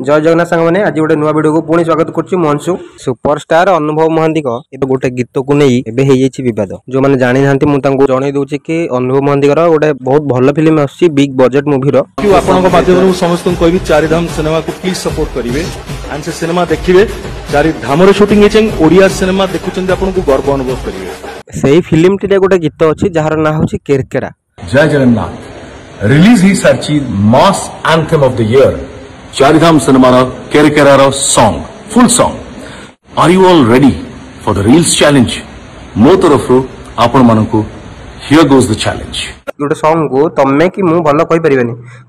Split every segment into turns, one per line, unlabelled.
जय जगन्नाथ सांग मैंने आज गोटे नुआ वीडियो को पुणी स्वागत करुच्ची मंशु सुपरस्टार अनुभव महांती गोटे गीत को नहीं बद जो मैंने जानी ना मुझे जन दूसरी कि अनुभव महांती गोटे बहुत भल फिल्म आसी बिग बजेट मूवीर
माध्यम समस्त कह चारिधाम सिनेमा को प्लीज सपोर्ट करेंगे एंड से सिनेमा देखिए चारिधाम शूटिंग ओडिया सिनेमा देखुं आपको गर्व अनुभव करेंगे
से फिल्म टी गोटे गीत अच्छी जार ना हूँ केरकेरा।
जय जगन्नाथ रिलीज ही सारी mass anthem of the year Charidham cinema केरकेरा song full song are you all ready for the reels challenge मो तरफ आपण मानकु हियर गोज द चैलेंज
गोटे सॉन्ग को तमें कि मुझे भल कहीपर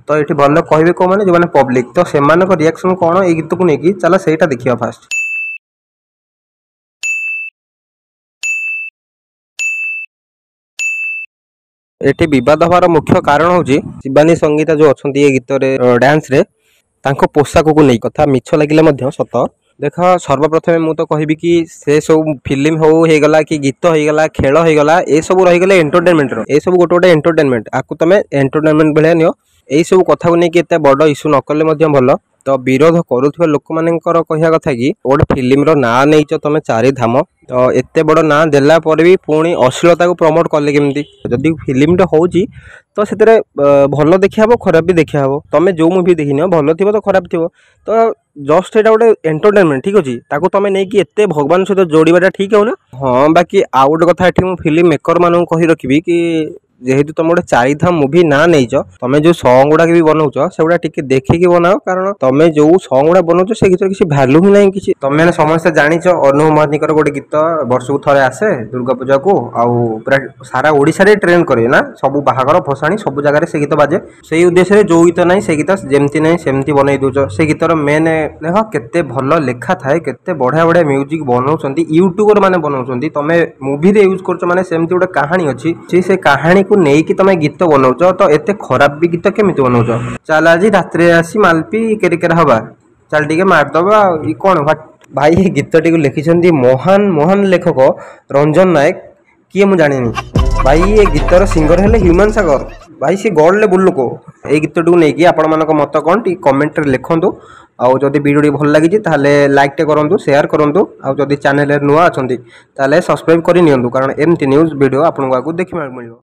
तो ये भल कहे कौन मैंने जो मैंने पब्लिक तो से रिएक्शन कौन ये गीत को लेकिन चल से देखिए फास्ट एटी विवाद हमार मुख्य कारण हूँ शिवानी संगीता जो अच्छा ये गीत डांस रे तांको पोशाक को नहीं कथा मिछ लगे सत देख सर्वप्रथमे मु तो कहबी कि से सब फिल्म होगला कि गीत होगला खेल होगला ये सब रहीगले एंटरटेनमेंट ये सब गोटे गोटे एंटरटेनमेंट आपको तुम एंटरटेनमेंट भाया नियो यही सब कथा को लेकिन एत बड़ इश्यू न कले भल तो विरोध करुवा लोक मानकर कहवा कथा कि गोटे फिल्म ना नहीं तुम चारिधाम तो एत बड़ ना देला भी पुणी अश्लीलता को प्रमोट कले केमती जदि फिल्म हो तो से भल देखा खराब भी देखा तुम जो मुवी देखनी भल थी तो खराब थी तो जस्ट यहाँ गोटे एंटरटेनमेंट ठीक अच्छे ताको तुम नहीं एत भगवान सहित जोड़ाटा ठीक हो ना। हाँ बाकी आउ गोटे कथा ये फिल्म मेकर मान कही रखी कि जेहेतु तुम गोटे चारिधाम मुवी ना नहीं तुम जो सॉन्ग गुड़ा भी बनाऊच से गुड़ा टिके देखिकी बनाओ कारण तुम जो सॉन्ग गुड़ा बनाऊच से गीत किसी भैल्यू ही ना कि तुम मैंने समस्त जानिच अनुभव महांती गोटे गीत वर्ष को थे आसे दुर्गा पूजा को पूरा सारा ओडिशा रे ट्रेंड करे ना सब बाहागर फसाणी सब जगह से गीत बाजे से उद्देश्य जो गीत ना से गीत जमती ना सेमती बनई दौच से गीतर मेन देख केते भल लेखा थाए केते बढ़िया बढ़िया म्यूजिक बनाऊँ यूट्यूबर मैंने बनाऊँ तुम मुवी यूज कर माने सेमती गोटे कहानी अच्छी से कहानी को नहीं कि तुम गीत बनाऊच तो एत खराब भी गीत केमी बनाऊच चल आज रात आसी मालपी केरकेरा हवा चल टे मारदबा कौन भाई ये गीत टी लिखिं महान महान लेखक रंजन नायक किए मुझे जानी भाई ये गीतर सिंगर है ह्यूमन सागर भाई सी गॉड लेवल लोक ये गीत टी नहीं आपण मान मत कौन टी कमेंट रे लिखंतु आउ जदि वीडियो भल लगी लाइक टे करूँ शेयर करूँ आउ जदि चैनल नुआ अच्छा सब्सक्राइब कर कारण एमती न्यूज वीडियो आपको देखने मिले।